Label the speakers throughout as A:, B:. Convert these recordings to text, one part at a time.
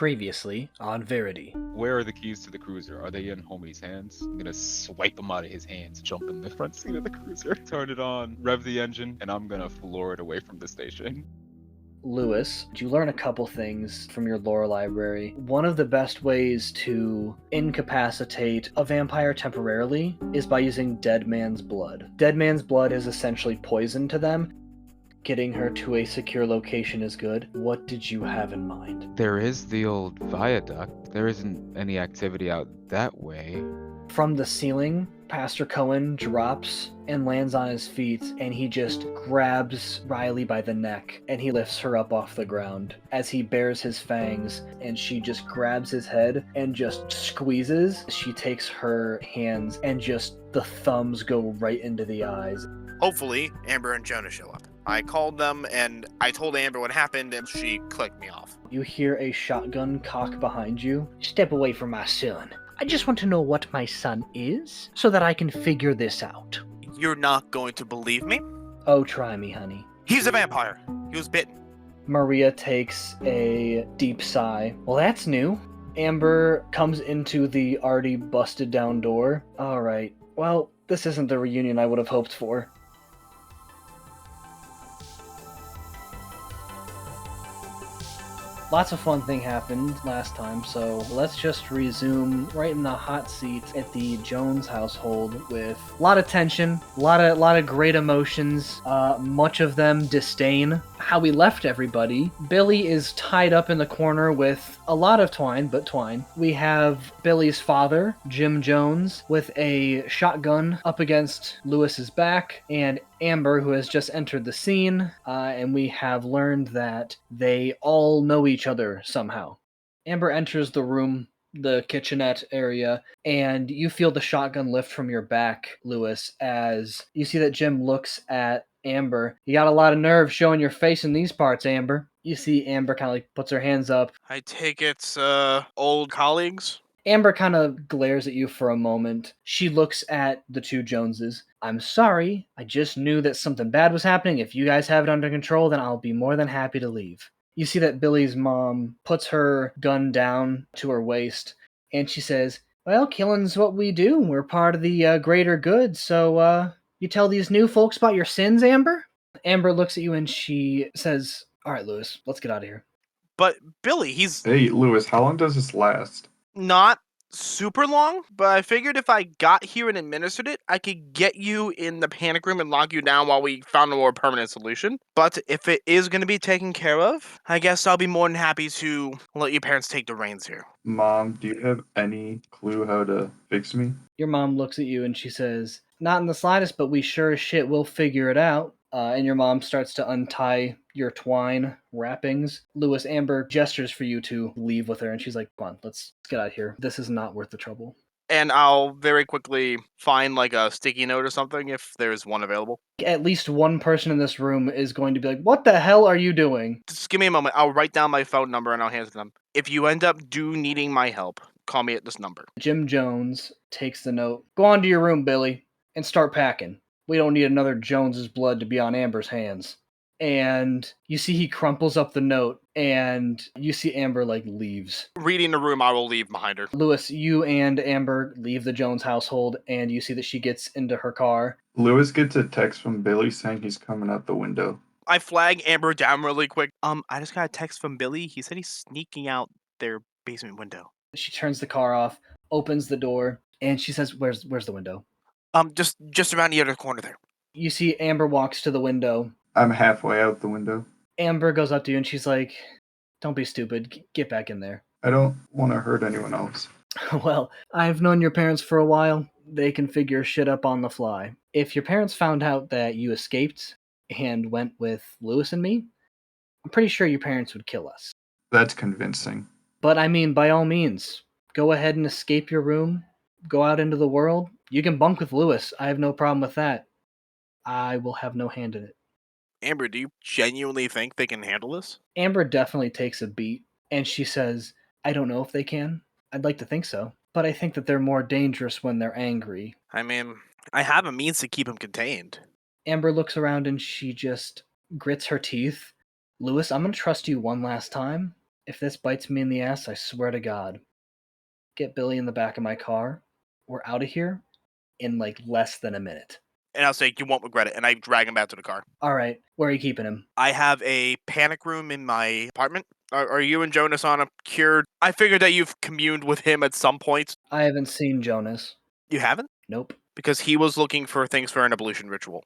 A: Previously on Verity.
B: Where are the keys to the cruiser? Are they in homie's hands? I'm gonna swipe them out of his hands, jump in the front seat of the cruiser, turn it on, rev the engine, and I'm gonna floor it away from the station.
A: Lewis, you learn a couple things from your lore library. One of the best ways to incapacitate a vampire temporarily is by using dead man's blood. Dead man's blood is essentially poison to them. Getting her to a secure location is good. What did you have in mind?
B: There is the old viaduct. There isn't any activity out that way.
A: From the ceiling, Pastor Cohen drops and lands on his feet, and he just grabs Riley by the neck, and he lifts her up off the ground as he bares his fangs, and she just grabs his head and just squeezes. She takes her hands, and just the thumbs go right into the eyes.
C: Hopefully, Amber and Jonas show up. I called them, and I told Amber what happened, and she clicked me off.
A: You hear a shotgun cock behind you. Step away from my son. I just want to know what my son is, so that I can figure this out.
C: You're not going to believe me?
A: Oh, try me, honey.
C: He's a vampire. He was bitten.
A: Maria takes a deep sigh. Well, that's new. Amber comes into the already busted down door. Alright, well, this isn't the reunion I would have hoped for. Lots of fun thing happened last time, so let's just resume right in the hot seat at the Jones household with a lot of tension, a lot of great emotions, much of them disdain. How we left everybody. Billy is tied up in the corner with a lot of twine. We have Billy's father, Jim Jones, with a shotgun up against Lewis's back, and Amber, who has just entered the scene, and we have learned that they all know each other somehow. Amber enters the room, the kitchenette area, and you feel the shotgun lift from your back, Lewis, as you see that Jim looks at Amber. You got a lot of nerve showing your face in these parts, Amber. You see Amber kind of like puts her hands up.
C: I take it's, old colleagues?
A: Amber kind of glares at you for a moment. She looks at the two Joneses. I'm sorry. I just knew that something bad was happening. If you guys have it under control, then I'll be more than happy to leave. You see that Billy's mom puts her gun down to her waist, and she says, well, killing's what we do. We're part of the greater good, so, you tell these new folks about your sins, Amber? Amber looks at you and she says, all right, Lewis, let's get out of here.
C: But Billy, he's
D: Hey, Lewis, how long does this last?
C: not super long, but I figured if I got here and administered it, I could get you in the panic room and lock you down while we found a more permanent solution. But if it is going to be taken care of, I guess I'll be more than happy to let your parents take the reins here.
D: Mom, do you have any clue how to fix me?
A: Your mom looks at you and she says, not in the slightest, but we sure as shit will figure it out. And your mom starts to untie your twine wrappings. Lewis, Amber gestures for you to leave with her, and she's like, come on, let's get out of here. This is not worth the trouble.
C: And I'll very quickly find like a sticky note or something if there's one available.
A: At least one person in this room is going to be like, what the hell are you doing?
C: Just give me a moment. I'll write down my phone number and I'll hand it to them. If you end up needing my help, call me at this number.
A: Jim Jones takes the note. Go on to your room, Billy, and start packing. We don't need another Jones's blood to be on Amber's hands. And you see he crumples up the note, and you see Amber, like, leaves.
C: Reading the room, I will leave behind her.
A: Lewis, you and Amber leave the Jones household, and you see that she gets into her car.
D: Lewis gets a text from Billy saying he's coming out the window.
C: I flag Amber down really quick. I just got a text from Billy. He said he's sneaking out their basement window.
A: She turns the car off, opens the door, and she says, where's the window?
C: Just around the other corner there.
A: You see Amber walks to the window.
D: I'm halfway out the window.
A: Amber goes up to you and she's like, don't be stupid. Get back in there.
D: I don't want to hurt anyone else.
A: Well, I've known your parents for a while. They can figure shit up on the fly. If your parents found out that you escaped and went with Lewis and me, I'm pretty sure your parents would kill us.
D: That's convincing.
A: But I mean, by all means, go ahead and escape your room. Go out into the world. You can bunk with Lewis. I have no problem with that. I will have no hand in it.
C: Amber, do you genuinely think they can handle this?
A: Amber definitely takes a beat, and she says, I don't know if they can. I'd like to think so. But I think that they're more dangerous when they're angry.
C: I mean, I have a means to keep him contained.
A: Amber looks around and she just grits her teeth. Lewis, I'm going to trust you one last time. If this bites me in the ass, I swear to God, get Billy in the back of my car. We're out of here in like less than a minute.
C: And I'll say, you won't regret it. And I drag him back to the car.
A: All right, where are you keeping him?
C: I have a panic room in my apartment. Are you and Jonas on a cure? I figured that you've communed with him at some point.
A: I haven't seen Jonas.
C: You haven't?
A: Nope.
C: Because he was looking for things for an ablution ritual.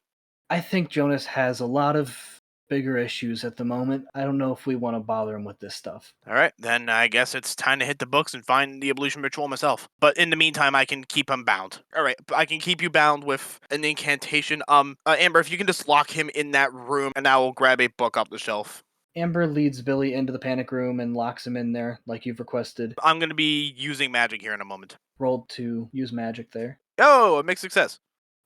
A: I think Jonas has a lot of bigger issues at the moment. I don't know if we want to bother him with this stuff.
C: All right, then I guess it's time to hit the books and find the ablution ritual myself. But in the meantime, I can keep him bound. All right, I can keep you bound with an incantation. Amber, if you can just lock him in that room, and I will grab a book off the shelf.
A: Amber leads Billy into the panic room and locks him in there like you've requested.
C: I'm going to be using magic here in a moment.
A: Rolled to use magic there.
C: Oh, a mixed success.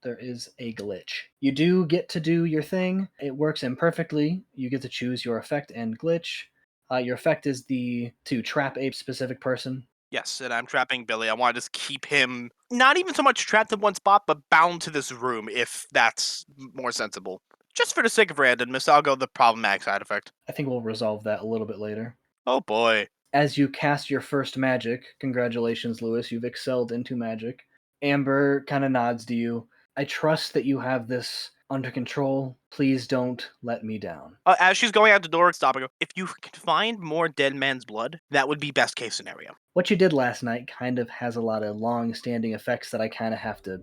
A: There is a glitch. You do get to do your thing. It works imperfectly. You get to choose your effect and glitch. Your effect is to trap a specific person.
C: Yes, and I'm trapping Billy. I want to just keep him not even so much trapped in one spot, but bound to this room, if that's more sensible. Just for the sake of randomness, I'll go the problematic side effect.
A: I think we'll resolve that a little bit later.
C: Oh boy.
A: As you cast your first magic, congratulations, Lewis, you've excelled into magic. Amber kind of nods to you. I trust that you have this under control. Please don't let me down.
C: As she's going out the door, stopping her. If you can find more dead man's blood, that would be best case scenario.
A: What you did last night kind of has a lot of long-standing effects that I kind of have to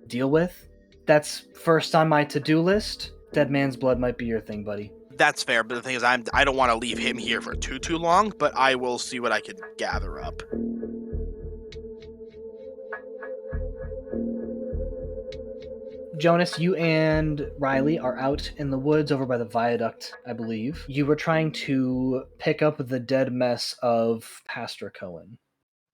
A: deal with. That's first on my to-do list. Dead man's blood might be your thing, buddy.
C: That's fair, but the thing is, I don't want to leave him here for too long, but I will see what I can gather up.
A: Jonas, you and Riley are out in the woods over by the viaduct, I believe. You were trying to pick up the dead mess of Pastor Cohen.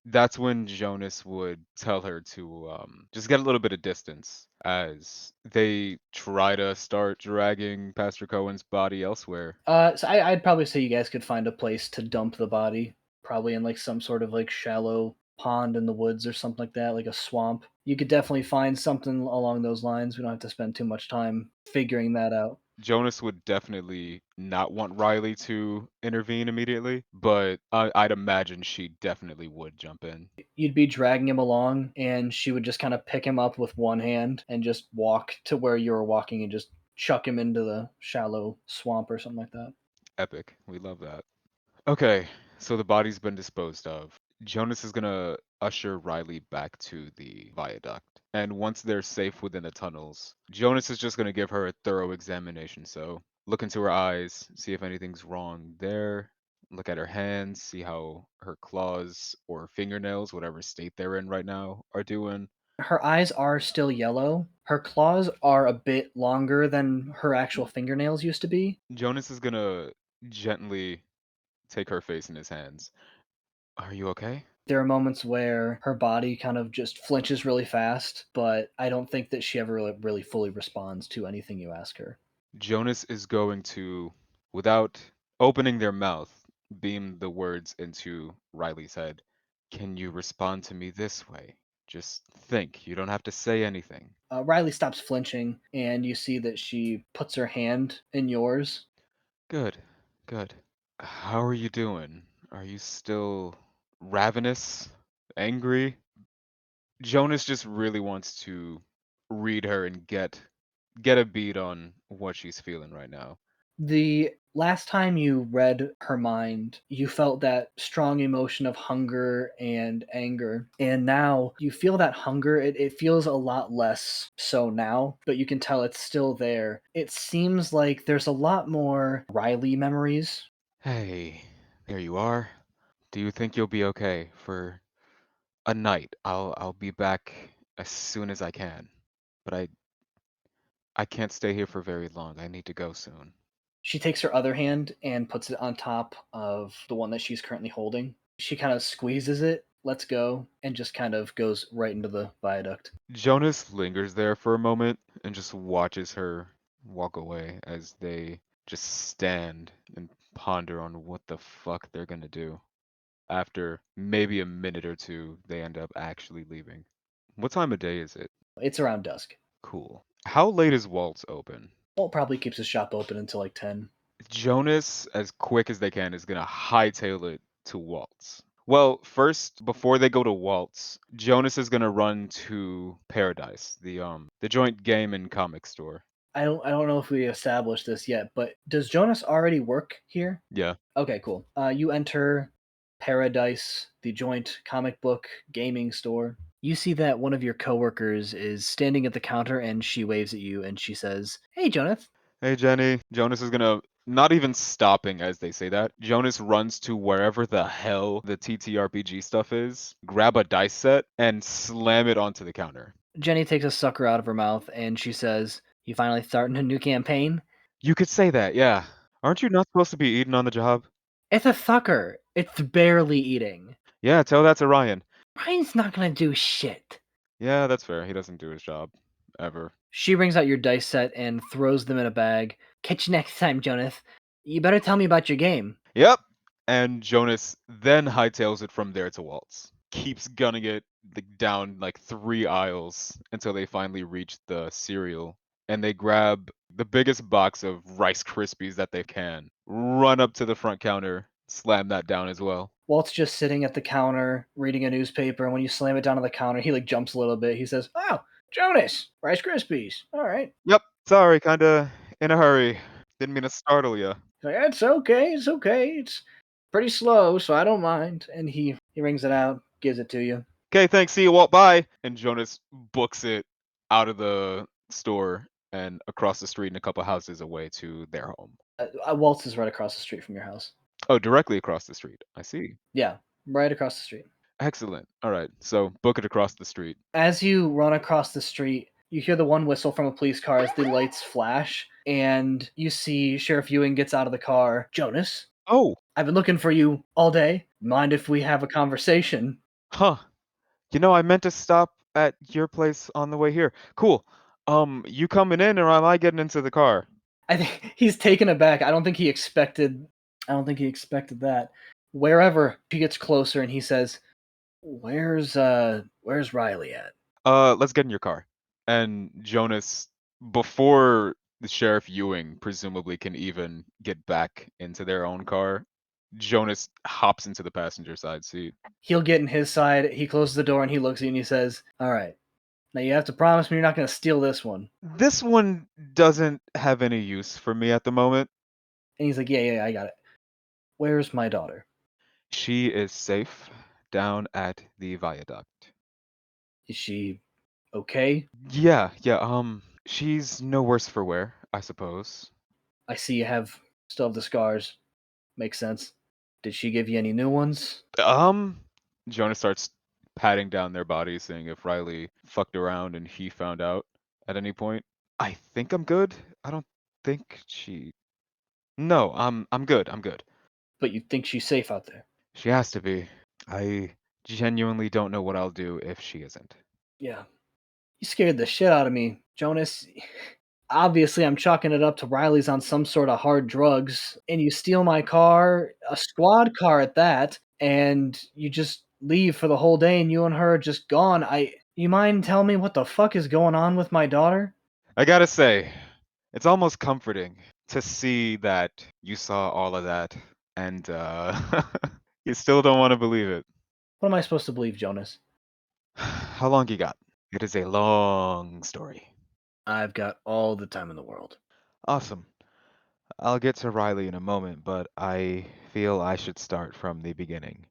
B: That's when Jonas would tell her to just get a little bit of distance as they try to start dragging Pastor Cohen's body elsewhere.
A: So I'd probably say you guys could find a place to dump the body, probably in like some sort of like shallow pond in the woods or something like that, like a swamp. You could definitely find something along those lines. We don't have to spend too much time figuring that out.
B: Jonas would definitely not want Riley to intervene immediately, but I'd imagine she definitely would jump in.
A: You'd be dragging him along, and she would just kind of pick him up with one hand and just walk to where you were walking and just chuck him into the shallow swamp or something like that.
B: Epic. We love that. Okay, so the body's been disposed of. Jonas is gonna usher Riley back to the viaduct. And once they're safe within the tunnels, Jonas is just gonna give her a thorough examination. So look into her eyes, see if anything's wrong there. Look at her hands, see how her claws or fingernails, whatever state they're in right now, are doing.
A: Her eyes are still yellow. Her claws are a bit longer than her actual fingernails used to be.
B: Jonas is gonna gently take her face in his hands. Are you okay?
A: There are moments where her body kind of just flinches really fast, but I don't think that she ever really fully responds to anything you ask her.
B: Jonas is going to, without opening their mouth, beam the words into Riley's head. Can you respond to me this way? Just think. You don't have to say anything.
A: Riley stops flinching, and you see that she puts her hand in yours.
B: Good. Good. How are you doing? Are you still ravenous? Angry? Jonas just really wants to read her and get a beat on what she's feeling right now.
A: The last time you read her mind, you felt that strong emotion of hunger and anger. And now you feel that hunger. It feels a lot less so now, but you can tell it's still there. It seems like there's a lot more Riley memories.
B: Hey, there you are. Do you think you'll be okay for a night? I'll be back as soon as I can. But I can't stay here for very long. I need to go soon.
A: She takes her other hand and puts it on top of the one that she's currently holding. She kind of squeezes it, lets go, and just kind of goes right into the viaduct.
B: Jonas lingers there for a moment and just watches her walk away as they just stand and ponder on what the fuck they're gonna do. After maybe a minute or two, they end up actually leaving. What time of day is it?
A: It's around dusk.
B: Cool. How late is Waltz open?
A: Walt probably keeps his shop open until like 10.
B: Jonas, as quick as they can, is gonna hightail it to Waltz. Well, first, before they go to Waltz, Jonas is gonna run to Paradise, the joint game and comic store.
A: I don't know if we established this yet, but does Jonas already work here?
B: Yeah.
A: Okay, cool. You enter Paradise, the joint comic book gaming store. You see that one of your coworkers is standing at the counter and she waves at you and she says, "Hey, Jonas."
B: Hey, Jenny. Jonas is gonna, not even stopping as they say that, Jonas runs to wherever the hell the TTRPG stuff is, grab a dice set, and slam it onto the counter.
A: Jenny takes a sucker out of her mouth and she says, "You finally starting a new campaign?"
B: You could say that, yeah. Aren't you not supposed to be eating on the job?
A: It's a sucker. It's barely eating.
B: Yeah, tell that to Ryan.
A: Ryan's not gonna do shit.
B: Yeah, that's fair. He doesn't do his job. Ever.
A: She brings out your dice set and throws them in a bag. "Catch you next time, Jonas. You better tell me about your game."
B: Yep. And Jonas then hightails it from there to Waltz. Keeps gunning it down like 3 aisles until they finally reach the cereal. And they grab the biggest box of Rice Krispies that they can, run up to the front counter, slam that down as well.
A: Walt's just sitting at the counter reading a newspaper, and when you slam it down on the counter, he like jumps a little bit. He says, "Oh, Jonas, Rice Krispies. All right."
B: Yep. Sorry, kinda in a hurry. Didn't mean to startle ya.
A: He's like, "It's okay. It's okay. It's pretty slow, so I don't mind." And he rings it out, gives it to you.
B: Okay, thanks. See you, Walt. Bye. And Jonas books it out of the store and across the street and a couple houses away to their home.
A: Walt's is right across the street from your house.
B: Oh, directly across the street. I see.
A: Yeah, right across the street.
B: Excellent. All right. So book it across the street.
A: As you run across the street, you hear the one whistle from a police car as the lights flash, and you see Sheriff Ewing gets out of the car. "Jonas,
B: Oh,
A: I've been looking for you all day. Mind if we have a conversation?"
B: huh. You know, I meant to stop at your place on the way here. Cool. You coming in or am I getting into the car?
A: I think he's taken aback. I don't think he expected that. Wherever he gets closer and he says, "Where's Riley at?"
B: Let's get in your car. And Jonas, before the Sheriff Ewing presumably can even get back into their own car, Jonas hops into the passenger side seat.
A: He'll get in his side, he closes the door and he looks at you and he says, "All right. Now you have to promise me you're not going to steal this one."
B: This one doesn't have any use for me at the moment.
A: And he's like, "Yeah, I got it. Where's my daughter?
B: She is safe down at the viaduct.
A: Is she okay?"
B: Yeah, she's no worse for wear, I suppose.
A: "I see you still have the scars. Makes sense. Did she give you any new ones?"
B: Jonas starts patting down their bodies, saying if Riley fucked around and he found out at any point. I think I'm good. I don't think she. No, I'm good. I'm good.
A: But you think she's safe out there?
B: She has to be. I genuinely don't know what I'll do if she isn't.
A: Yeah. You scared the shit out of me, Jonas. Obviously, I'm chalking it up to Riley's on some sort of hard drugs, and you steal my car, a squad car at that, and you just leave for the whole day, and you and her are just gone. You mind telling me what the fuck is going on with my daughter?
B: I gotta say, it's almost comforting to see that you saw all of that and you still don't want to believe it.
A: What am I supposed to believe, Jonas?
B: How long you got? It is a long story.
A: I've got all the time in the world.
B: Awesome. I'll get to Riley in a moment, but I feel I should start from the beginning.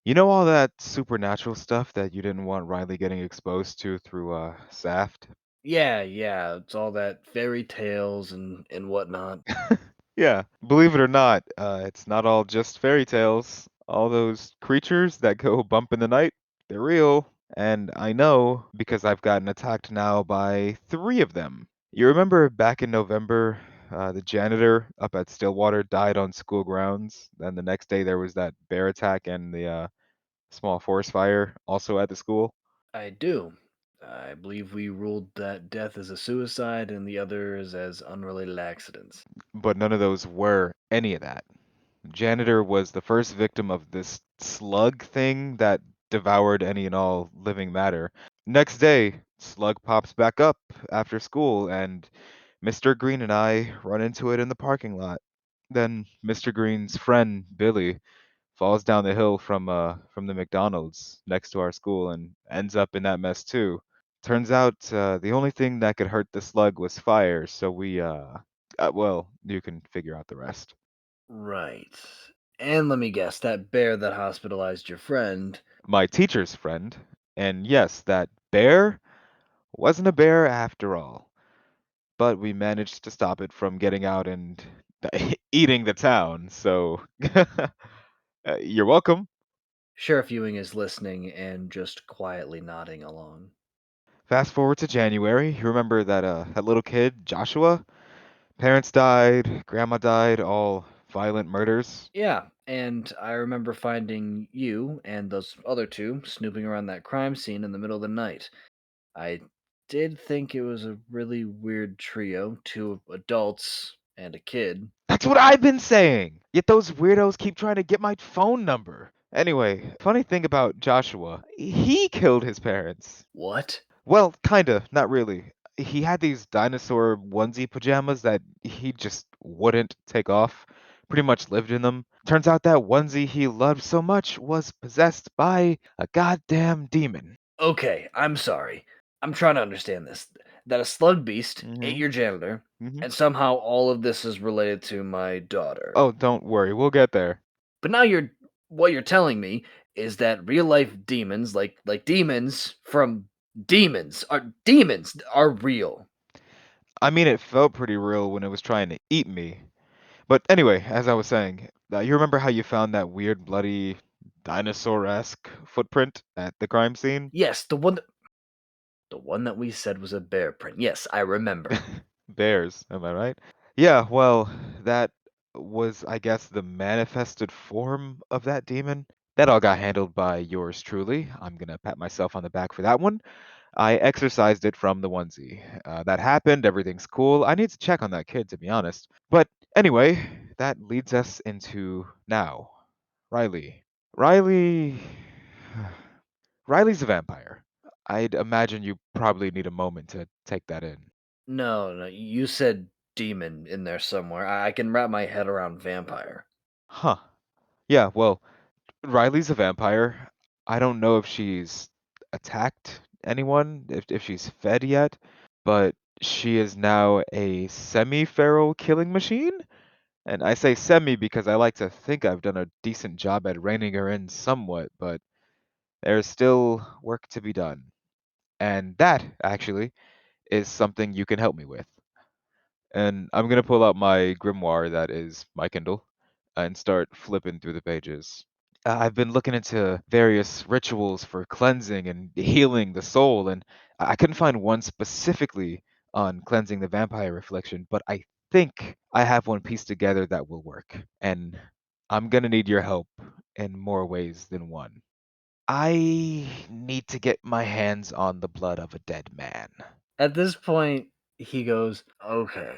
B: You know all that supernatural stuff that you didn't want Riley getting exposed to through Saft?
A: Yeah, it's all that fairy tales and whatnot.
B: Yeah, believe it or not, it's not all just fairy tales. All those creatures that go bump in the night, they're real. And I know because I've gotten attacked now by 3 of them. You remember back in November, the janitor up at Stillwater died on school grounds. Then the next day there was that bear attack and the small forest fire also at the school.
A: I do. I believe we ruled that death as a suicide and the others as unrelated accidents.
B: But none of those were any of that. Janitor was the first victim of this slug thing that devoured any and all living matter. Next day, slug pops back up after school, and Mr. Green and I run into it in the parking lot. Then Mr. Green's friend, Billy, falls down the hill from the McDonald's next to our school and ends up in that mess too. Turns out the only thing that could hurt the slug was fire, so well, you can figure out the rest.
A: Right. And let me guess, that bear that hospitalized your friend.
B: My teacher's friend, and yes, that bear wasn't a bear after all, but we managed to stop it from getting out and eating the town, so you're welcome.
A: Sheriff Ewing is listening and just quietly nodding along.
B: Fast forward to January. You remember that little kid, Joshua? Parents died, grandma died, all violent murders.
A: Yeah, and I remember finding you and those other two snooping around that crime scene in the middle of the night. I did think it was a really weird trio, two adults and a kid.
B: That's what I've been saying. Yet those weirdos keep trying to get my phone number. Anyway, funny thing about Joshua, he killed his parents.
A: What?
B: Well, kinda, not really. He had these dinosaur onesie pajamas that he just wouldn't take off. Pretty much lived in them. Turns out that onesie he loved so much was possessed by a goddamn demon.
A: Okay, I'm sorry. I'm trying to understand this. That a slug beast ate
B: Mm-hmm.
A: your janitor,
B: Mm-hmm.
A: and somehow all of this is related to my daughter.
B: Oh, don't worry, we'll get there.
A: But now what you're telling me is that real life demons, like demons are real.
B: I mean, it felt pretty real when it was trying to eat me. But anyway, as I was saying, you remember how you found that weird, bloody, dinosaur-esque footprint at the crime scene?
A: Yes, the one that we said was a bear print. Yes, I remember.
B: Bears, am I right? Yeah, well, that was, I guess, the manifested form of that demon. That all got handled by yours truly. I'm gonna pat myself on the back for that one. I exorcised it from the onesie. That happened, everything's cool. I need to check on that kid, to be honest. But anyway, that leads us into now. Riley. Riley. Riley's a vampire. I'd imagine you probably need a moment to take that in.
A: No, you said demon in there somewhere. I can wrap my head around vampire.
B: Huh. Yeah, well, Riley's a vampire. I don't know if she's attacked anyone, if she's fed yet, but she is now a semi-feral killing machine? And I say semi because I like to think I've done a decent job at reining her in somewhat, but there's still work to be done. And that, actually, is something you can help me with. And I'm gonna pull out my grimoire that is my Kindle and start flipping through the pages. I've been looking into various rituals for cleansing and healing the soul, and I couldn't find one specifically on cleansing the vampire reflection, but I think I have one pieced together that will work. And I'm gonna need your help in more ways than one. I need to get my hands on the blood of a dead man.
A: At this point, he goes, "Okay.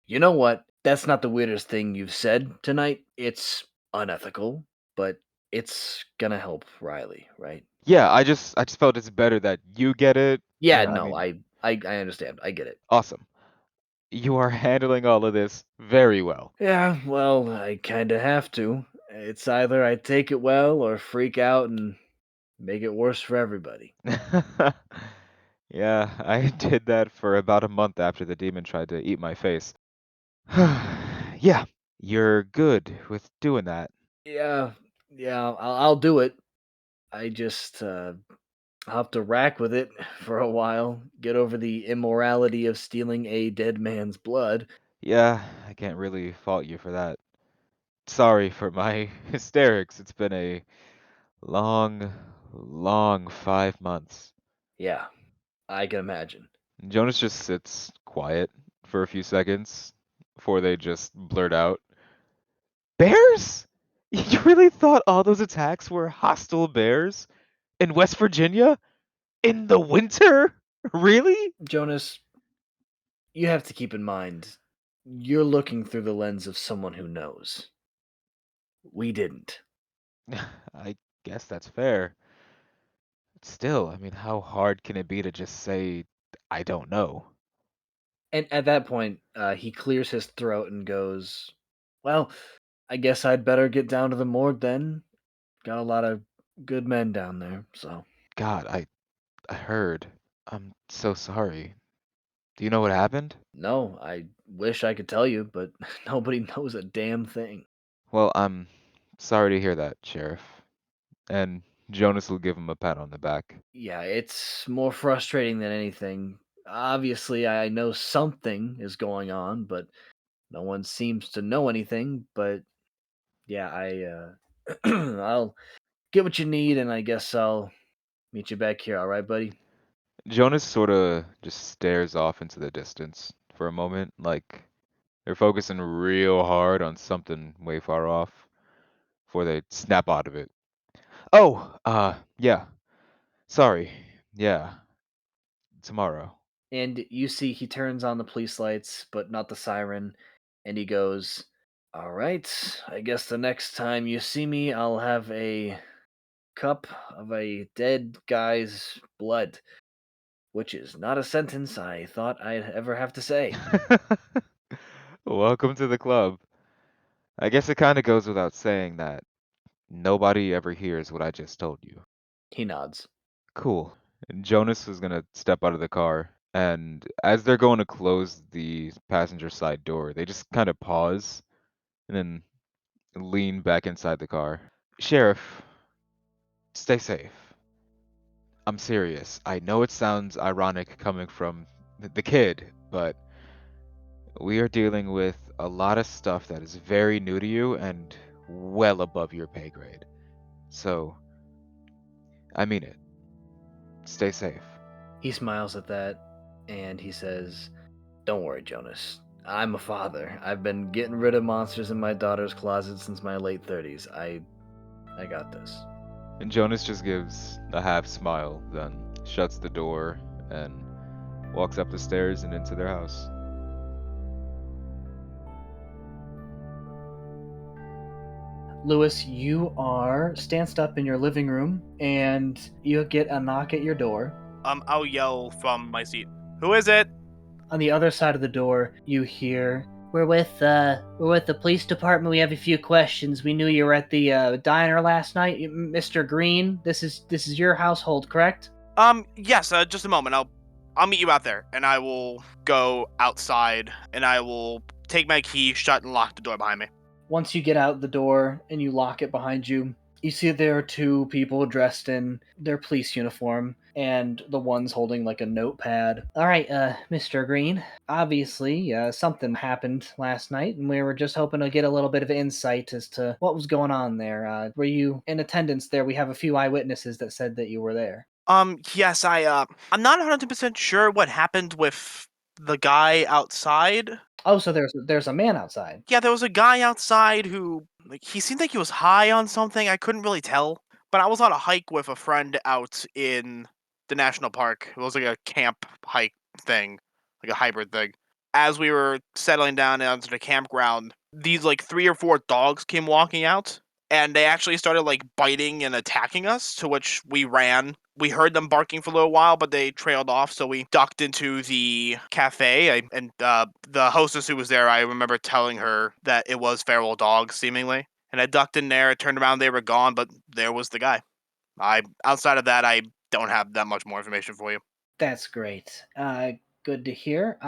A: You know what? That's not the weirdest thing you've said tonight. It's unethical, but it's gonna help Riley, right?"
B: Yeah, I just felt it's better that you get it.
A: Yeah,
B: I
A: no,
B: mean,
A: I understand. I get it.
B: awesome. You are handling all of this very well.
A: Yeah, well, I kinda have to. It's either I take it well or freak out and make it worse for everybody.
B: Yeah, I did that for about a month after the demon tried to eat my face. Yeah, you're good with doing that.
A: Yeah, yeah, I'll do it. I just I'll have to rack with it for a while, get over the immorality of stealing a dead man's blood.
B: Yeah, I can't really fault you for that. Sorry for my hysterics. It's been a long, long 5 months.
A: Yeah, I can imagine.
B: Jonas just sits quiet for a few seconds before they just blurt out, bears? You really thought all those attacks were hostile bears? In West Virginia? In the winter? Really?
A: Jonas, you have to keep in mind, you're looking through the lens of someone who knows. We didn't.
B: I guess that's fair. Still, I mean, how hard can it be to just say, I don't know?
A: And at that point, he clears his throat and goes, "Well, I guess I'd better get down to the morgue then. Got a lot of good men down there, so.
B: God, I heard. I'm so sorry. Do you know what happened?
A: No, I wish I could tell you, but nobody knows a damn thing.
B: Well, I'm sorry to hear that, Sheriff. And Jonas will give him a pat on the back.
A: Yeah, it's more frustrating than anything. Obviously, I know something is going on, but no one seems to know anything. But yeah, I'll get what you need, and I guess I'll meet you back here. All right, buddy?
B: Jonas sort of just stares off into the distance for a moment, like they're focusing real hard on something way far off before they snap out of it. Oh, yeah. Sorry. Yeah, tomorrow.
A: And you see he turns on the police lights, but not the siren, and he goes, "All right, I guess the next time you see me, I'll have a cup of a dead guy's blood," which is not a sentence I thought I'd ever have to say.
B: Welcome to the club. I guess it kind of goes without saying that nobody ever hears what I just told you.
A: He nods.
B: Cool. And Jonas is gonna step out of the car, and as they're going to close the passenger side door, they just kind of pause and then lean back inside the car. Sheriff, stay safe. I'm serious. I know it sounds ironic coming from the kid, but we are dealing with a lot of stuff that is very new to you and well above your pay grade. So, I mean it. Stay safe.
A: He smiles at that, and he says, "Don't worry, Jonas. I'm a father. I've been getting rid of monsters in my daughter's closet since my late 30s. I got this."
B: And Jonas just gives a half smile, then shuts the door and walks up the stairs and into their house.
A: Lewis, you are stanced up in your living room, and you get a knock at your door.
C: I'll yell from my seat. Who is it?
A: On the other side of the door, you hear, we're with the police department. We have a few questions. We knew you were at the diner last night, Mr. Green. This is your household, correct?"
C: Yes. Just a moment. I'll meet you out there, and I will go outside, and I will take my key, shut, and lock the door behind me.
A: Once you get out the door and you lock it behind you, you see there are two people dressed in their police uniform, and the one's holding like a notepad. "All right, Mr. Green. Obviously, something happened last night, and we were just hoping to get a little bit of insight as to what was going on there. Were you in attendance there? We have a few eyewitnesses that said that you were there."
C: Yes. I'm not 100% sure what happened with the guy outside.
A: Oh, so there's a man outside.
C: Yeah, there was a guy outside who, like, he seemed like he was high on something. I couldn't really tell. But I was on a hike with a friend out in the national park. It was like a camp hike thing, like a hybrid thing. As we were settling down onto the campground, these like 3 or 4 dogs came walking out, and they actually started like biting and attacking us, to which we ran. We heard them barking for a little while, but they trailed off, so we ducked into the cafe. And the hostess who was there, I remember telling her that it was feral dogs, seemingly. And I ducked in there, turned around, they were gone, but there was the guy. Outside of that, I don't have that much more information for you.
A: That's great. Good to hear.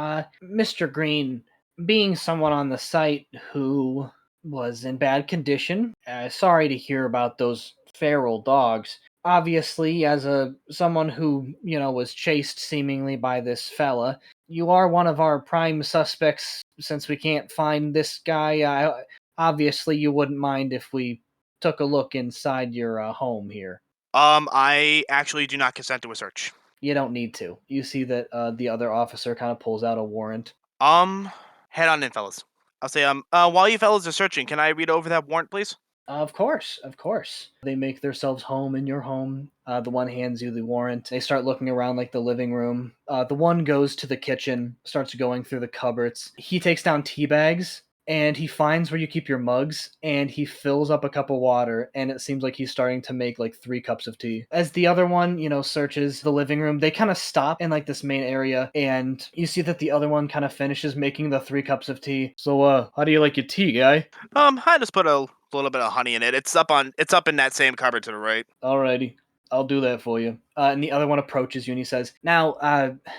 A: Mr. Green, being someone on the site who was in bad condition, sorry to hear about those feral dogs. Obviously, as someone who was chased seemingly by this fella, you are one of our prime suspects. Since we can't find this guy, obviously you wouldn't mind if we took a look inside your home here.
C: I actually do not consent to a search.
A: You don't need to. You see that the other officer kind of pulls out a warrant.
C: Head on in, fellas. I'll say, while you fellas are searching, can I read over that warrant, please?
A: Of course, of course. They make themselves home in your home. The one hands you the warrant. They start looking around like the living room. The one goes to the kitchen, starts going through the cupboards. He takes down tea bags and he finds where you keep your mugs, and he fills up a cup of water, and it seems like he's starting to make like 3 cups of tea. As the other one, searches the living room, they kind of stop in like this main area, and you see that the other one kind of finishes making the 3 cups of tea. So, how do you like your tea, guy?
C: I just put a little bit of honey in it. It's up in that same cupboard to the right.
A: Alrighty. I'll do that for you. And the other one approaches you and he says, Now,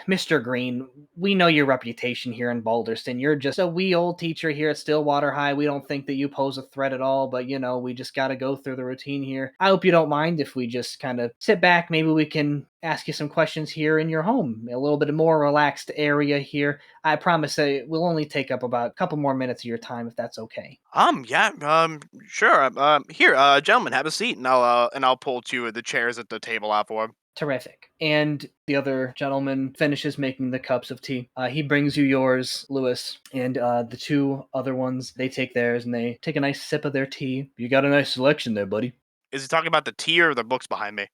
A: Mr. Green, we know your reputation here in Balderston. You're just a wee old teacher here at Stillwater High. We don't think that you pose a threat at all, but, we just got to go through the routine here. I hope you don't mind if we just kind of sit back. Maybe we can ask you some questions here in your home. A little bit more relaxed area here. I promise that we'll only take up about a couple more minutes of your time if that's okay.
C: Yeah, sure. Here, gentlemen, have a seat, and I'll pull 2 of the chairs at the table out for him.
A: Terrific. And the other gentleman finishes making the cups of tea. He brings you yours, Lewis, and the 2 other ones, they take theirs and they take a nice sip of their tea. You got a nice selection there, buddy.
C: Is he talking about the tea or the books behind me?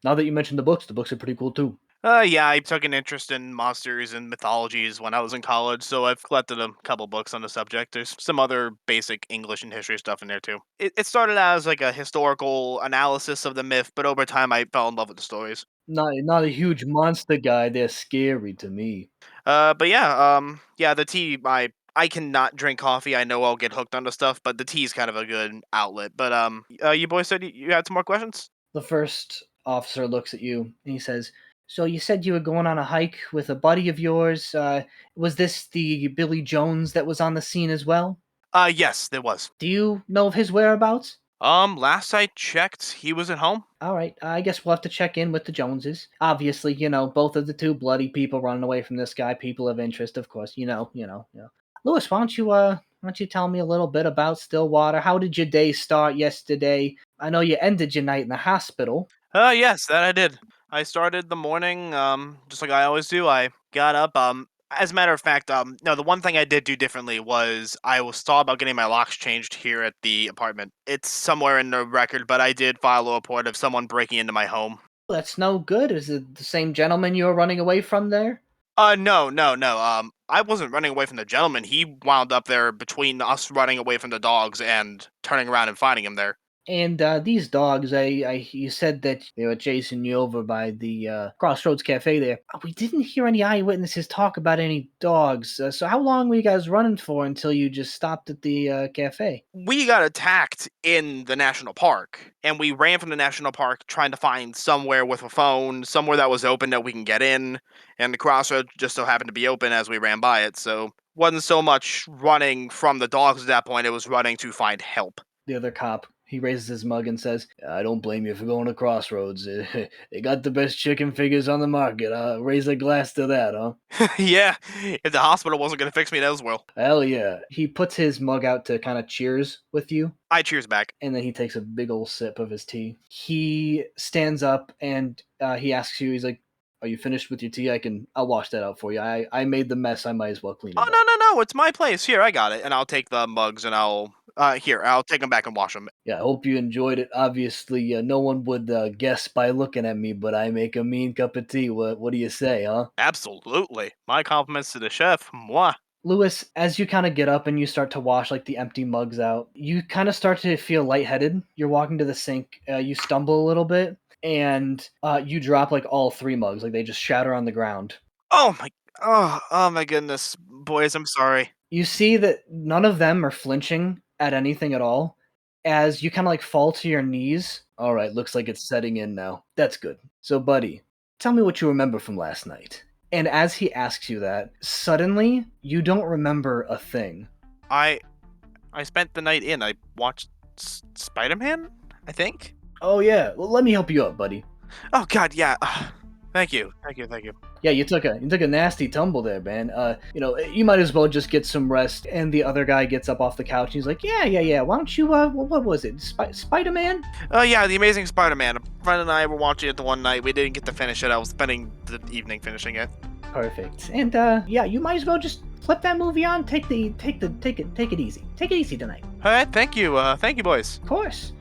A: Now that you mentioned the books are pretty cool too.
C: Yeah, I took an interest in monsters and mythologies when I was in college, so I've collected a couple books on the subject. There's some other basic English and history stuff in there too. It started as like a historical analysis of the myth, but over time I fell in love with the stories.
A: Not a huge monster guy. They're scary to me.
C: But yeah, the tea. I cannot drink coffee. I know I'll get hooked onto stuff, but the tea's kind of a good outlet. But you boys said you had some more questions?
A: The first officer looks at you and he says, So you said you were going on a hike with a buddy of yours. Was this the Billy Jones that was on the scene as well?
C: Yes, there was.
A: Do you know of his whereabouts?
C: Last I checked, he was at home.
A: All right, I guess we'll have to check in with the Joneses. Obviously, both of the 2 bloody people running away from this guy, people of interest, of course. Lewis, why don't you tell me a little bit about Stillwater? How did your day start yesterday? I know you ended your night in the hospital.
C: Yes, that I did. I started the morning, just like I always do. I got up, as a matter of fact, no, the one thing I did do differently was I was thought about getting my locks changed here at the apartment. It's somewhere in the record, but I did file a report of someone breaking into my home.
A: That's no good. Is it the same gentleman you were running away from there?
C: No. I wasn't running away from the gentleman. He wound up there between us running away from the dogs and turning around and finding him there.
A: And these dogs, you said that they were chasing you over by the Crossroads Cafe there. We didn't hear any eyewitnesses talk about any dogs. So how long were you guys running for until you just stopped at the cafe?
C: We got attacked in the national park, and we ran from the national park trying to find somewhere with a phone, somewhere that was open that we can get in, and the Crossroads just so happened to be open as we ran by it, so wasn't so much running from the dogs at that point, it was running to find help.
A: The other cop, he raises his mug and says, I don't blame you for going to Crossroads. They got the best chicken fingers on the market. Raise a glass to that, huh?
C: Yeah, if the hospital wasn't going to fix me, that was well.
A: Hell yeah. He puts his mug out to kind of cheers with you.
C: I cheers back.
A: And then he takes a big old sip of his tea. He stands up and he asks you, he's like, Are you finished with your tea? I'll wash that out for you. I made the mess. I might as well clean it up.
C: No, it's my place. Here, I got it. And I'll take the mugs and I'll take them back and wash them.
A: Yeah, I hope you enjoyed it. Obviously, no one would guess by looking at me, but I make a mean cup of tea. What do you say, huh?
C: Absolutely. My compliments to the chef. Mwah.
A: Lewis, as you kind of get up and you start to wash like the empty mugs out, you kind of start to feel lightheaded. You're walking to the sink. You stumble a little bit, and you drop like all 3 mugs. Like they just shatter on the ground.
C: Oh my goodness, boys, I'm sorry.
A: You see that none of them are flinching at anything at all as you kind of like fall to your knees. All right, looks like it's setting in now. That's good. So, buddy, tell me what you remember from last night. And as he asks you that, suddenly you don't remember a thing.
C: I spent the night in. I watched Spider-Man, I think.
A: Oh yeah, well let me help you up, buddy.
C: Oh God, yeah. Thank you.
A: Yeah, you took a nasty tumble there, man. You might as well just get some rest. And the other guy gets up off the couch and he's like, yeah. Why don't you? What was it? Spider-Man?
C: Yeah, the Amazing Spider-Man. A friend and I were watching it the one night. We didn't get to finish it. I was spending the evening finishing it.
A: Perfect. And yeah, you might as well just flip that movie on. Take it easy. Take it easy tonight.
C: All right, thank you, boys.
A: Of course.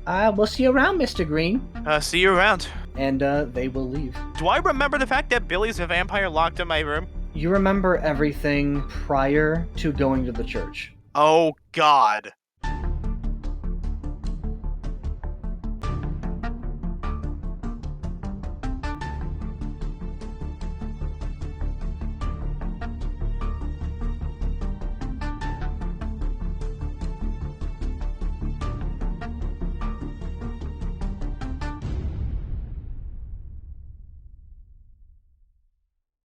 A: We'll see you around, Mr. Green.
C: See you around.
A: And they will leave.
C: Do I remember the fact that Billy's a vampire locked in my room?
A: You remember everything prior to going to the church.
C: Oh God.